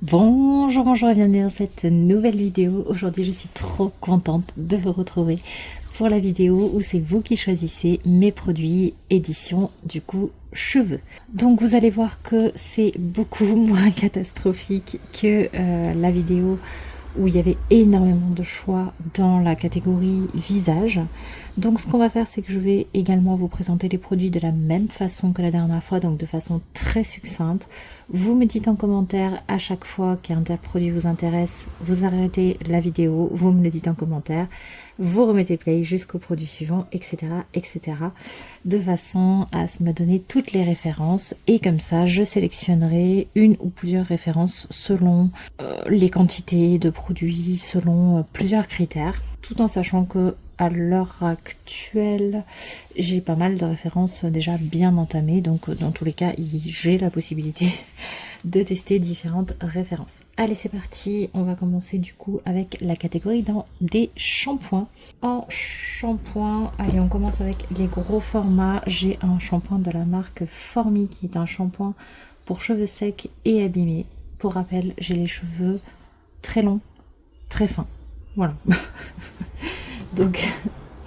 Bonjour, bonjour et bienvenue dans cette nouvelle vidéo. Aujourd'hui, je suis trop contente de vous retrouver pour la vidéo où c'est vous qui choisissez mes produits édition du coup cheveux. Donc vous allez voir que c'est beaucoup moins catastrophique que la vidéo où il y avait énormément de choix dans la catégorie visage. Donc ce qu'on va faire, c'est que je vais également vous présenter les produits de la même façon que la dernière fois, donc de façon très succincte. Vous me dites en commentaire à chaque fois qu'un produit vous intéresse, vous arrêtez la vidéo, vous me le dites en commentaire, vous remettez play jusqu'au produit suivant, etc., etc., de façon à me donner toutes les références et comme ça, je sélectionnerai une ou plusieurs références selon les quantités de produits, selon plusieurs critères, tout en sachant que à l'heure actuelle, j'ai pas mal de références déjà bien entamées, donc dans tous les cas, j'ai la possibilité de tester différentes références. Allez, c'est parti, on va commencer du coup avec la catégorie dans des shampoings. En shampoing, allez, on commence avec les gros formats. J'ai un shampoing de la marque Formi qui est un shampoing pour cheveux secs et abîmés. Pour rappel, j'ai les cheveux très longs, très fins. Voilà. Donc,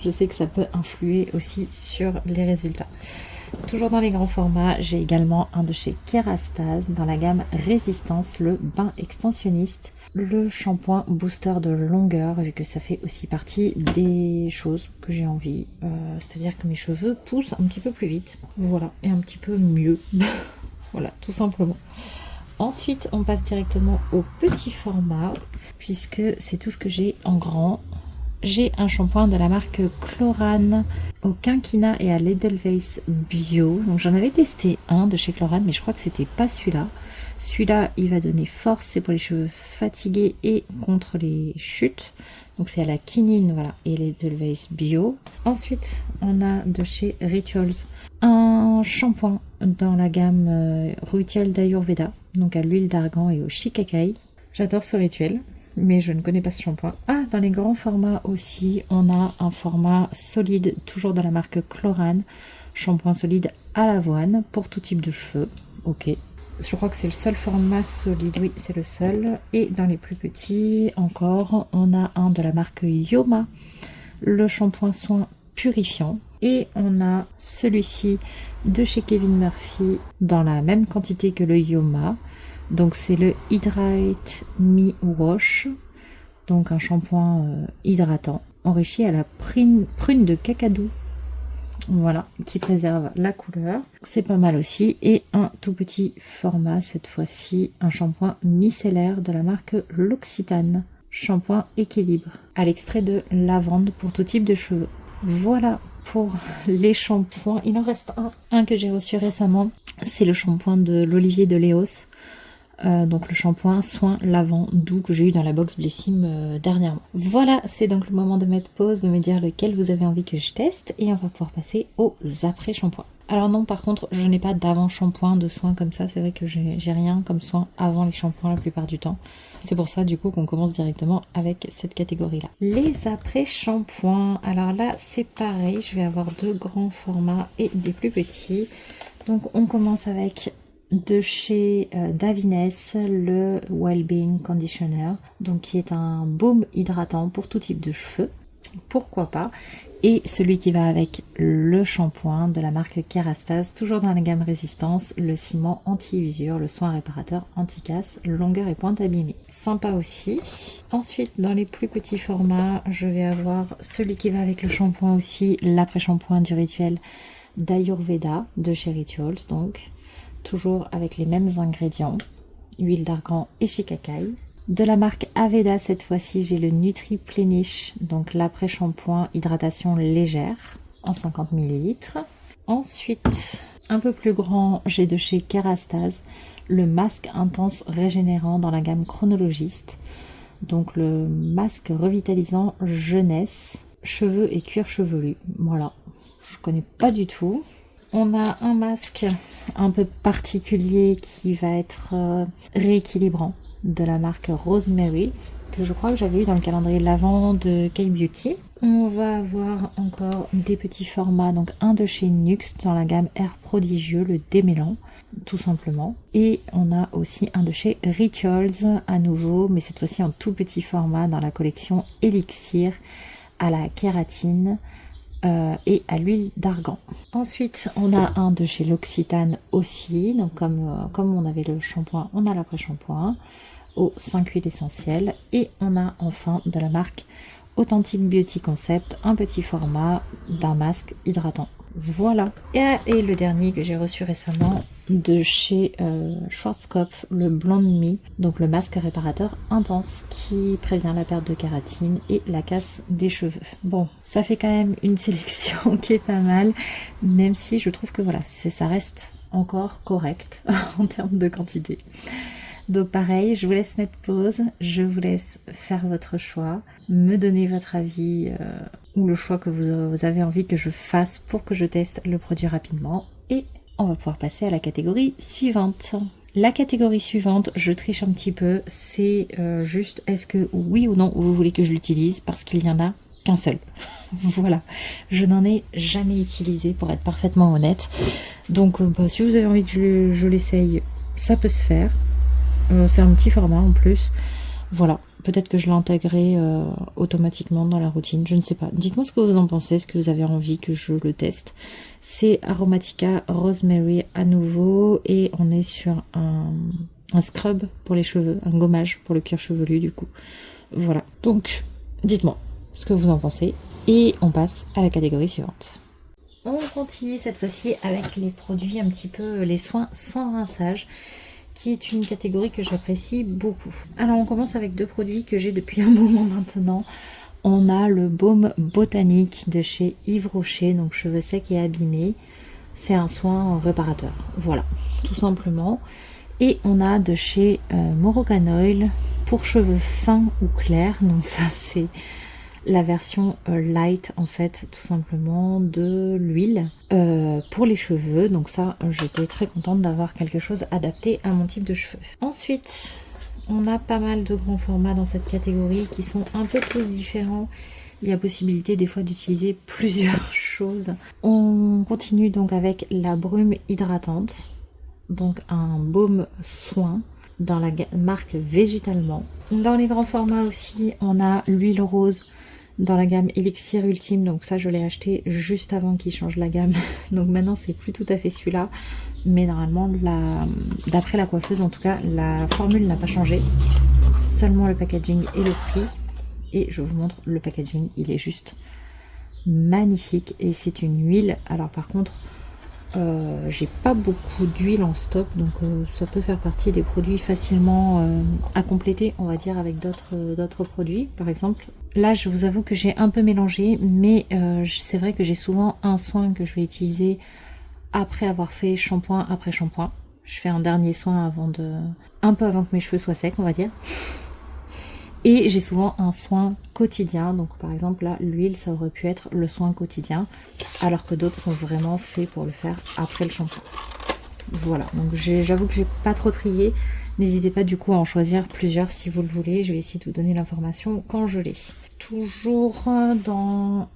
je sais que ça peut influer aussi sur les résultats. Toujours dans les grands formats, j'ai également un de chez Kerastase dans la gamme Résistance, le bain extensionniste, le shampoing booster de longueur, vu que ça fait aussi partie des choses que j'ai envie. C'est-à-dire que mes cheveux poussent un petit peu plus vite, voilà, et un petit peu mieux. Voilà, tout simplement. Ensuite, on passe directement au petit format, puisque c'est tout ce que j'ai en grand. J'ai un shampoing de la marque Chlorane au quinquina et à l'Edelweiss bio. Donc j'en avais testé un de chez Chlorane, mais je crois que c'était pas celui-là. Celui-là, il va donner force, c'est pour les cheveux fatigués et contre les chutes. Donc c'est à la quinine, voilà, et l'Edelweiss bio. Ensuite, on a de chez Rituals un shampoing dans la gamme Ritual d'Ayurveda, donc à l'huile d'argan et au shikakai. J'adore ce rituel, mais je ne connais pas ce shampoing. Ah, dans les grands formats aussi, on a un format solide, toujours de la marque Chlorane, shampoing solide à l'avoine pour tout type de cheveux. Ok. Je crois que c'est le seul format solide, oui, c'est le seul. Et dans les plus petits, encore, on a un de la marque Yoma, le shampoing soin purifiant. Et on a celui-ci de chez Kevin Murphy dans la même quantité que le Yoma. Donc c'est le Hydrate Me Wash, donc un shampoing hydratant enrichi à la prune de cacadou, voilà, qui préserve la couleur. C'est pas mal aussi. Et un tout petit format, cette fois-ci, un shampoing micellaire de la marque L'Occitane, shampoing équilibre, à l'extrait de lavande pour tout type de cheveux. Voilà pour les shampoings. Il en reste un que j'ai reçu récemment, c'est le shampoing de l'Olivier de Léos. Donc le shampoing soin lavant doux que j'ai eu dans la box Blessim dernièrement. Voilà, c'est donc le moment de mettre pause, de me dire lequel vous avez envie que je teste et on va pouvoir passer aux après shampoings. Alors non, par contre, je n'ai pas d'avant shampoing de soin comme ça, c'est vrai que j'ai rien comme soin avant les shampoings la plupart du temps. C'est pour ça du coup qu'on commence directement avec cette catégorie-là. Les après shampoings, alors là c'est pareil, je vais avoir deux grands formats et des plus petits. Donc on commence avec de chez Davines, le Wellbeing Conditioner, donc qui est un baume hydratant pour tout type de cheveux, pourquoi pas, et celui qui va avec le shampoing de la marque Kerastase, toujours dans la gamme Résistance, le ciment anti-usure, le soin réparateur anti-casse, longueur et pointe abîmée. Sympa aussi. Ensuite, dans les plus petits formats, je vais avoir celui qui va avec le shampoing aussi, l'après-shampoing du rituel d'Ayurveda de chez Rituals, donc toujours avec les mêmes ingrédients, huile d'argan et shikakai. De la marque Aveda, cette fois-ci, j'ai le Nutri-Plenish, donc l'après-shampoing hydratation légère en 50 ml. Ensuite, un peu plus grand, j'ai de chez Kerastase le masque intense régénérant dans la gamme Chronologiste, donc le masque revitalisant jeunesse, cheveux et cuir chevelu. Voilà, je connais pas du tout. On a un masque un peu particulier qui va être rééquilibrant de la marque Rosemary, que je crois que j'avais eu dans le calendrier l'avant de K-Beauty. On va avoir encore des petits formats, donc un de chez Nuxe dans la gamme Air Prodigieux, le démêlant, tout simplement. Et on a aussi un de chez Rituals, à nouveau, mais cette fois-ci en tout petit format dans la collection Elixir, à la kératine et à l'huile d'argan. Ensuite, on a un de chez L'Occitane aussi, donc comme on avait le shampoing, on a l'après-shampoing aux 5 huiles essentielles. Et on a enfin de la marque Authentic Beauty Concept, un petit format d'un masque hydratant. Voilà. Et le dernier que j'ai reçu récemment de chez Schwarzkopf, le Blonde Me, donc le masque réparateur intense qui prévient la perte de kératine et la casse des cheveux. Bon, ça fait quand même une sélection qui est pas mal, même si je trouve que voilà, ça reste encore correct en termes de quantité. Donc pareil, je vous laisse mettre pause, je vous laisse faire votre choix, me donner votre avis ou le choix que vous avez envie que je fasse pour que je teste le produit rapidement. Et on va pouvoir passer à la catégorie suivante. La catégorie suivante, je triche un petit peu, c'est juste est-ce que oui ou non vous voulez que je l'utilise parce qu'il n'y en a qu'un seul. Voilà, je n'en ai jamais utilisé pour être parfaitement honnête. Donc si vous avez envie que je l'essaye, ça peut se faire. C'est un petit format en plus. Voilà, peut-être que je l'intégrerai automatiquement dans la routine, je ne sais pas. Dites-moi ce que vous en pensez, est-ce que vous avez envie que je le teste. C'est Aromatica Rosemary à nouveau et on est sur un scrub pour les cheveux, un gommage pour le cuir chevelu du coup. Voilà, donc dites-moi ce que vous en pensez et on passe à la catégorie suivante. On continue cette fois-ci avec les produits un petit peu, les soins sans rinçage, qui est une catégorie que j'apprécie beaucoup. Alors on commence avec deux produits que j'ai depuis un moment maintenant. On a le baume botanique de chez Yves Rocher, donc cheveux secs et abîmés. C'est un soin réparateur, voilà, tout simplement. Et on a de chez Moroccan Oil pour cheveux fins ou clairs, donc ça c'est la version light en fait tout simplement de l'huile pour les cheveux, donc ça j'étais très contente d'avoir quelque chose adapté à mon type de cheveux. Ensuite on a pas mal de grands formats dans cette catégorie qui sont un peu tous différents, il y a possibilité des fois d'utiliser plusieurs choses. On continue donc avec la brume hydratante, donc un baume soin dans la marque Végétalement. Dans les grands formats aussi on a l'huile rose dans la gamme Elixir Ultime, donc ça je l'ai acheté juste avant qu'il change la gamme, donc maintenant c'est plus tout à fait celui-là, mais normalement d'après la coiffeuse en tout cas la formule n'a pas changé, seulement le packaging et le prix. Et je vous montre le packaging, il est juste magnifique et c'est une huile. Alors par contre j'ai pas beaucoup d'huile en stock, donc ça peut faire partie des produits facilement à compléter on va dire avec d'autres produits. Par exemple là je vous avoue que j'ai un peu mélangé, mais c'est vrai que j'ai souvent un soin que je vais utiliser après avoir fait shampoing après shampoing. Je fais un dernier soin un peu avant que mes cheveux soient secs on va dire. Et j'ai souvent un soin quotidien, donc par exemple là l'huile ça aurait pu être le soin quotidien, alors que d'autres sont vraiment faits pour le faire après le shampoing. Voilà, donc j'avoue que j'ai pas trop trié, n'hésitez pas du coup à en choisir plusieurs si vous le voulez, je vais essayer de vous donner l'information quand je l'ai. Toujours dans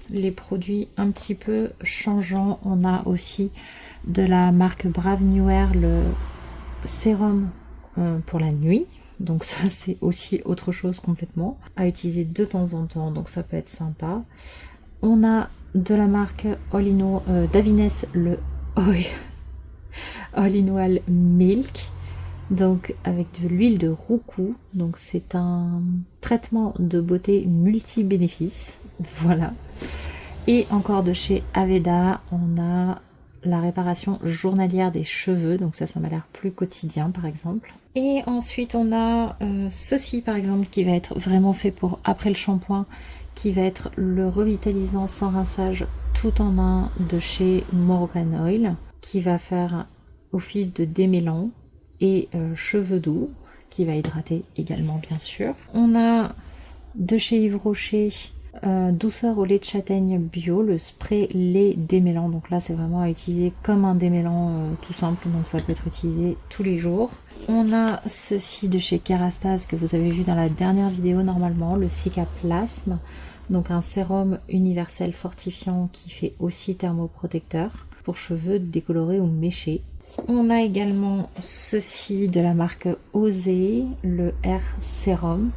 les produits un petit peu changeants, on a aussi de la marque Brave New Air le sérum pour la nuit. Donc ça c'est aussi autre chose complètement à utiliser de temps en temps, donc ça peut être sympa. On a de la marque d'Avines le All in One Milk, donc avec de l'huile de roucou, donc c'est un traitement de beauté multi-bénéfices, voilà. Et encore de chez Aveda, on a la réparation journalière des cheveux, donc ça m'a l'air plus quotidien par exemple. Et ensuite on a ceci par exemple qui va être vraiment fait pour après le shampoing, qui va être le revitalisant sans rinçage tout en un de chez Moroccan Oil, qui va faire office de démêlant et cheveux doux, qui va hydrater également bien sûr. On a de chez Yves Rocher douceur au lait de châtaigne bio, le spray lait démêlant, donc là c'est vraiment à utiliser comme un démêlant tout simple, donc ça peut être utilisé tous les jours. On a ceci de chez Kerastase que vous avez vu dans la dernière vidéo normalement, le Cica Plasme, Donc un sérum universel fortifiant qui fait aussi thermoprotecteur pour cheveux décolorés ou méchés. On a également ceci de la marque Osé, le Air Sérum.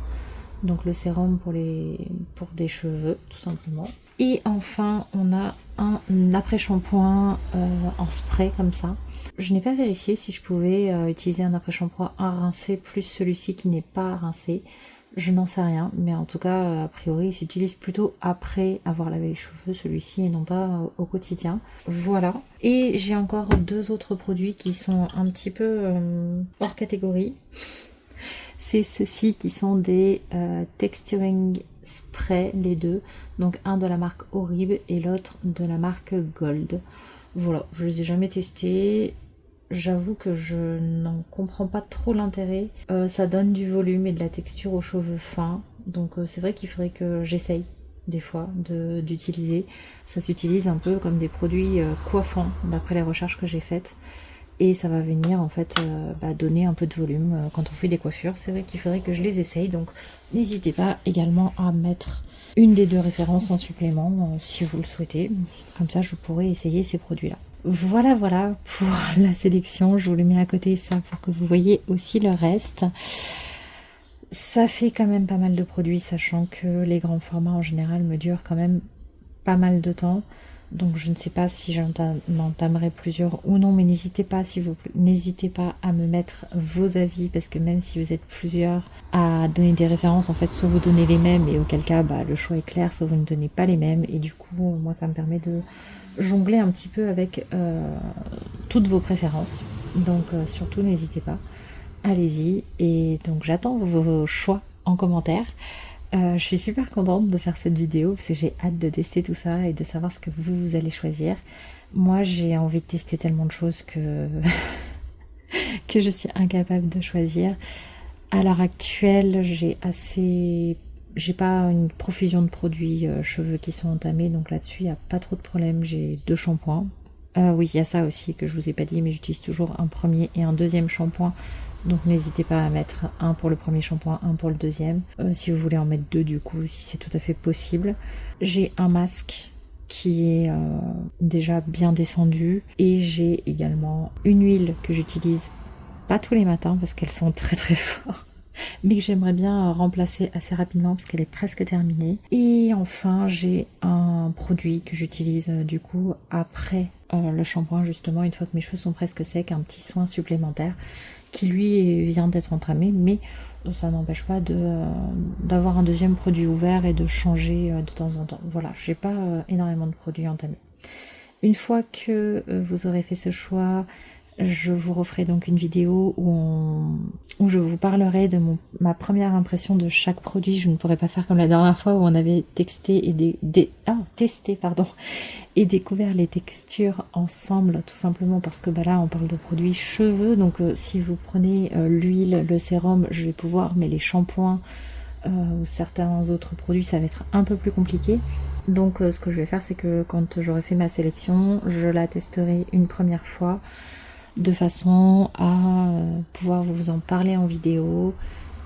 Donc le sérum pour des cheveux, tout simplement. Et enfin, on a un après-shampoing en spray comme ça. Je n'ai pas vérifié si je pouvais utiliser un après-shampoing à rincer plus celui-ci qui n'est pas rincé. Je n'en sais rien, mais en tout cas, a priori, il s'utilise plutôt après avoir lavé les cheveux, celui-ci, et non pas au quotidien. Voilà. Et j'ai encore 2 autres produits qui sont un petit peu hors catégorie. C'est ceux-ci qui sont des texturing spray, les deux. Donc un de la marque Horrible et l'autre de la marque Gold. Voilà, je les ai jamais testés. J'avoue que je n'en comprends pas trop l'intérêt. Ça donne du volume et de la texture aux cheveux fins. Donc c'est vrai qu'il faudrait que j'essaye des fois d'utiliser. Ça s'utilise un peu comme des produits coiffants d'après les recherches que j'ai faites. Et ça va venir en fait donner un peu de volume quand on fait des coiffures. C'est vrai qu'il faudrait que je les essaye. Donc n'hésitez pas également à mettre une des 2 références en supplément si vous le souhaitez. Comme ça je pourrais essayer ces produits là. Voilà pour la sélection, je vous le mets à côté ça pour que vous voyez aussi le reste. Ça fait quand même pas mal de produits, sachant que les grands formats en général me durent quand même pas mal de temps. Donc je ne sais pas si j'en entamerai plusieurs ou non, mais n'hésitez pas s'il vous plaît, n'hésitez pas à me mettre vos avis, parce que même si vous êtes plusieurs à donner des références, en fait soit vous donnez les mêmes et auquel cas le choix est clair, soit vous ne donnez pas les mêmes, et du coup moi ça me permet de jongler un petit peu avec toutes vos préférences. Donc surtout n'hésitez pas, allez-y, et donc j'attends vos choix en commentaire. Je suis super contente de faire cette vidéo parce que j'ai hâte de tester tout ça et de savoir ce que vous allez choisir. Moi j'ai envie de tester tellement de choses que que je suis incapable de choisir. À l'heure actuelle, j'ai pas une profusion de produits cheveux qui sont entamés, donc là-dessus il n'y a pas trop de problème. J'ai 2 shampoings. Oui, il y a ça aussi que je vous ai pas dit, mais j'utilise toujours un premier et un deuxième shampoing. Donc n'hésitez pas à mettre un pour le premier shampoing, un pour le deuxième. Si vous voulez en mettre 2 du coup, si c'est tout à fait possible. J'ai un masque qui est déjà bien descendu. Et j'ai également une huile que j'utilise pas tous les matins parce qu'elle sent très très fort, mais que j'aimerais bien remplacer assez rapidement parce qu'elle est presque terminée. Et enfin j'ai un produit que j'utilise du coup après le shampoing, justement une fois que mes cheveux sont presque secs, un petit soin supplémentaire qui lui vient d'être entamé, mais ça n'empêche pas d'avoir un deuxième produit ouvert et de changer de temps en temps. Voilà, j'ai pas énormément de produits entamés. Une fois que vous aurez fait ce choix, je vous referai donc une vidéo où je vous parlerai de ma première impression de chaque produit. Je ne pourrais pas faire comme la dernière fois où on avait testé et découvert les textures ensemble, tout simplement parce que là on parle de produits cheveux. Donc si vous prenez l'huile, le sérum, je vais pouvoir, mais les shampoings ou certains autres produits, ça va être un peu plus compliqué. Donc ce que je vais faire, c'est que quand j'aurai fait ma sélection, je la testerai une première fois de façon à pouvoir vous en parler en vidéo.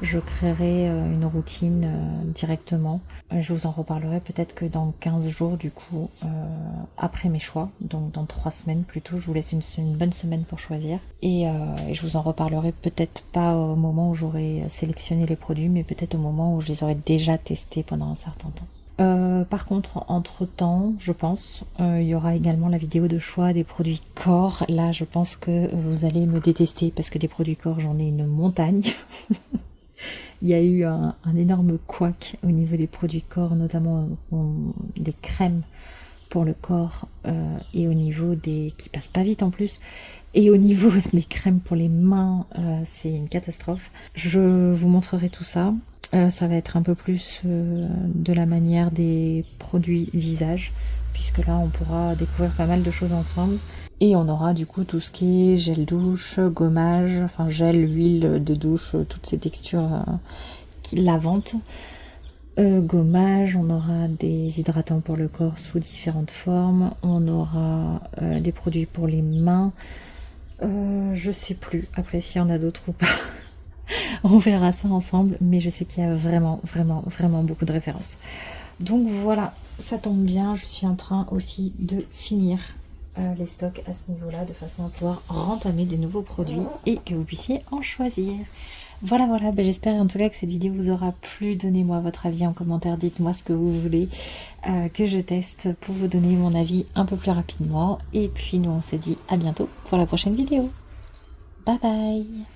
Je créerai une routine directement. Je vous en reparlerai peut-être que dans 15 jours du coup, après mes choix, donc dans 3 semaines plutôt. Je vous laisse une bonne semaine pour choisir. Et je vous en reparlerai peut-être pas au moment où j'aurai sélectionné les produits, mais peut-être au moment où je les aurai déjà testés pendant un certain temps. Par contre, entre temps, je pense, il y aura également la vidéo de choix des produits corps. Là, je pense que vous allez me détester parce que des produits corps, j'en ai une montagne. Il y a eu un énorme couac au niveau des produits corps, notamment des crèmes pour le corps et au niveau qui passent pas vite en plus. Et au niveau des crèmes pour les mains, c'est une catastrophe. Je vous montrerai tout ça. Ça va être un peu plus de la manière des produits visage, puisque là on pourra découvrir pas mal de choses ensemble. Et on aura du coup tout ce qui est gel douche, gommage, enfin gel, huile de douche, toutes ces textures lavantes. Gommage, on aura des hydratants pour le corps sous différentes formes, on aura des produits pour les mains, je sais plus après s'il y en a d'autres ou pas. On verra ça ensemble, mais je sais qu'il y a vraiment, vraiment, vraiment beaucoup de références. Donc voilà, ça tombe bien, je suis en train aussi de finir les stocks à ce niveau-là, de façon à pouvoir rentamer des nouveaux produits et que vous puissiez en choisir. Voilà, voilà, ben j'espère en tout cas que cette vidéo vous aura plu. Donnez-moi votre avis en commentaire, dites-moi ce que vous voulez que je teste pour vous donner mon avis un peu plus rapidement. Et puis nous on se dit à bientôt pour la prochaine vidéo. Bye bye!